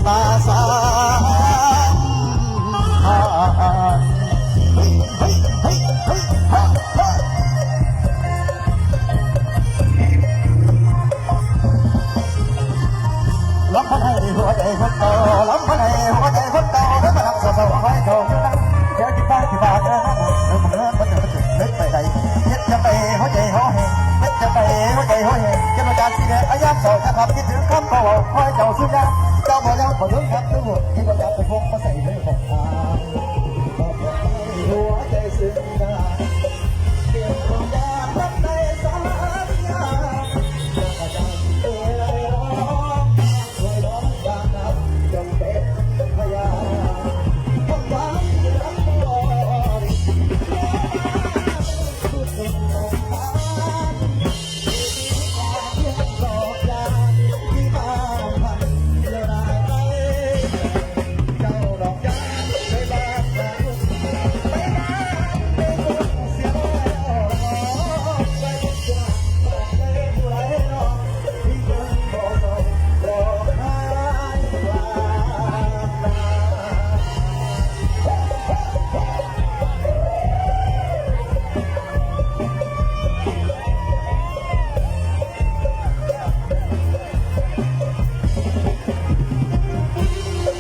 ตาสามเฮ้ยเฮ้ยเฮ้ยเฮ้ยฮะฮะล้ำพันให้หัวใจคนโตล้ำพันให้หัวใจคนโตแล้วมาลักสาวไว้โตเดี๋ยวที่บ้านเดินนั่งเดินเดินมันจะนึกไปไหนยึดจะไปหัวใจหัวเหยึดจะไปหัวใจหัวเหจะมาการสีแดงอายักษ์โสดนะครับคิดถึงคำโตคอยเจ้าสุดยอดเจ้าบ่ยังบ่ถึงครับทุกคนที่ประกาศไปพงมาใส่เลยของทางหัวใจซึ้งดาเก็บความยากรักในสายยาจะจำเอ่ยร้องช่วยร้องอยากนับจงเป็นพยานต้องหวังรักตลอดสุดสุดลงทางที่ความดอกยาที่มาพันเดียวดายไปเจ้าดอกยาไปบ้านเราไปบ้านไปบุกเสียแล้วไปจุดไปผู้ไรน้องที่เดินบ่ส่งดอกไม้กลางนา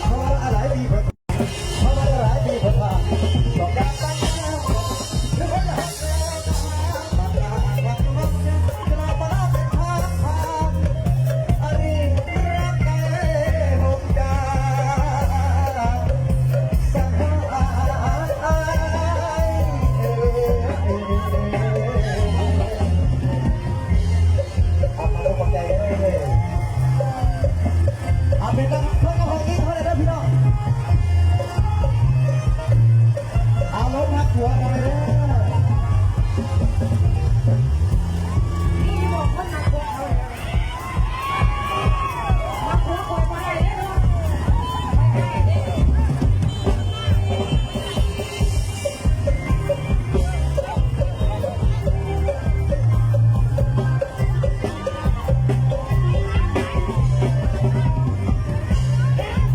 เพราะว่าอะไรดีกว่าเพราะว่าอะไรดีกว่าดอกยางตั้งแล้วหรือว่าอยากมาดาวันวันจะมาบ้าเป็นทางผ่านอันนี้รักกันหกดาวสั่งหาเอามาดูความใจกันเลยเอาเป็นกันเพื่อนกับของนี้เขาเลยนะพี่น้องเอาลงนักหัวมาเลยนะนี่บอกว่านักหัวเอาเลยนักหัวคอยไปเลยเนาะไปไหนดิ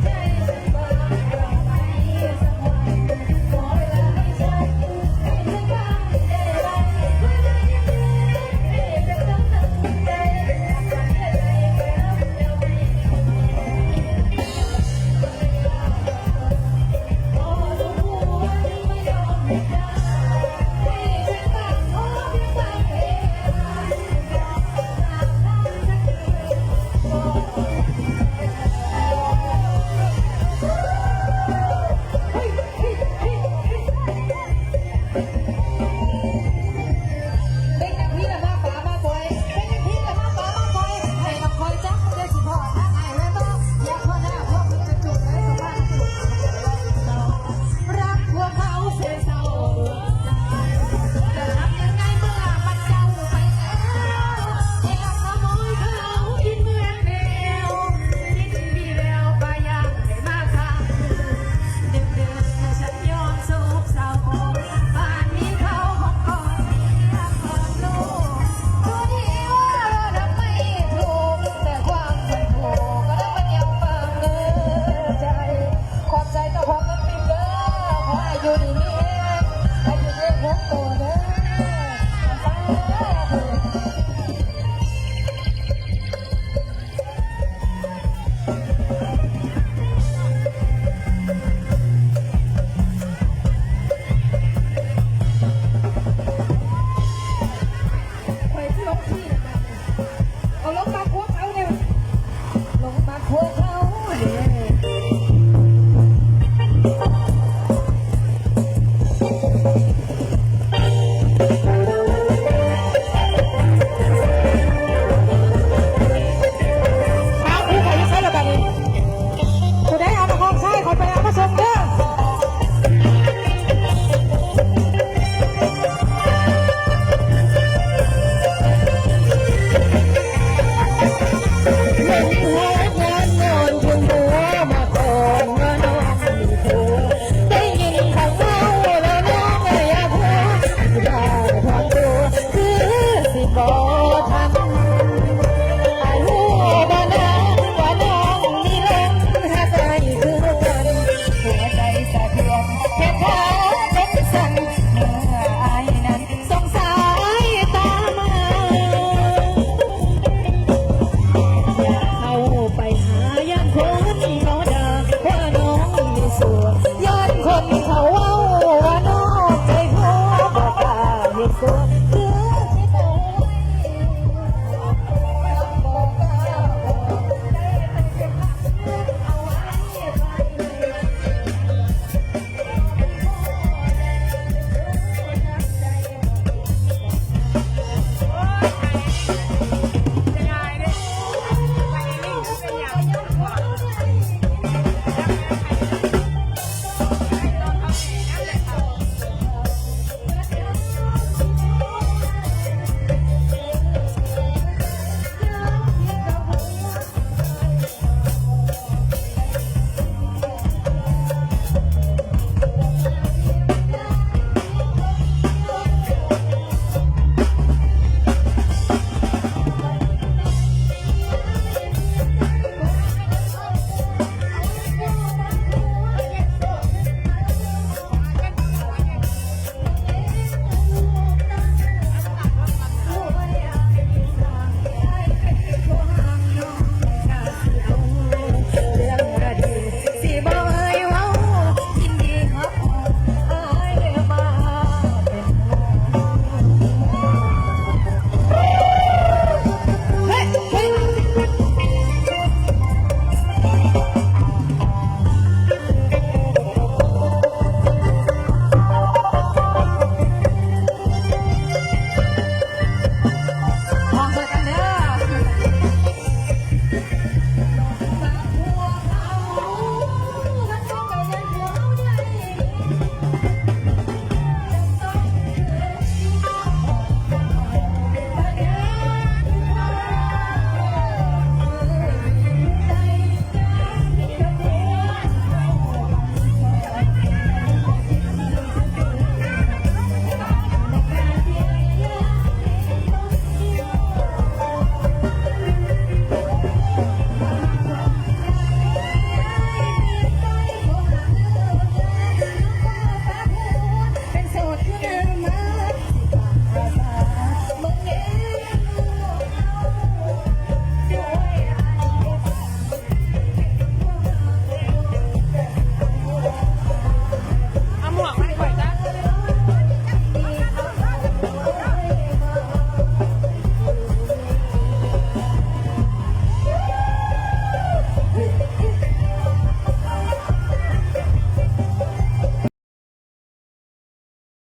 ใจฉันบ่รักไปสักวันขอเวลาให้ฉันให้สักครั้งได้ไหมหัวใจยังเต้นจะต้องตั้งใจฝันได้ไหมแล้วแล้วไม่พอรู้ว่ายังไม่ยอมให้ได้ให้ฉันตั้งขอเพียงตั้งเองยอมตามทางสักคืนขอ เป็นอย่างพี่ละมาป่ามาปล่อยเป็นอย่างพี่ละมาป่ามาปล่อยให้มาคอยจับได้สิพ่อทางไหนเลยบ่อยากพ่อหน้าพ่อมึงจะจุดได้สบายจุดรักหัวเขาเสียเศร้าจะทำยังไงเมื่อมันเจ้าไปแล้วแอบขโมยเขากินเมืองเดียวกินมีแววปลาย่างได้มาข้างดึกดึกฉันยอมสูบเศร้าบ้านนี้เขาของก่อน ตัวที่ว่าเราทำไม่ถูกแต่ความถูกก็ได้มันยังฟังเกินใจขอบใจเจ้าของนั้นปิดเด้อขอให้อยู่ดีมีแรงให้อยู่เย็นทุกตัวเด้อฟ้าใครที่ลงที่นะเอาลงมาพวกเขาเนี่ยลงมาพวกเขาเนี่ยเอาผู้ใครจะใช้ระบาดนี้ตัวได้เอามาของใช้ขอไปเอามาส่งเด้อ เห็นหัวงานนอน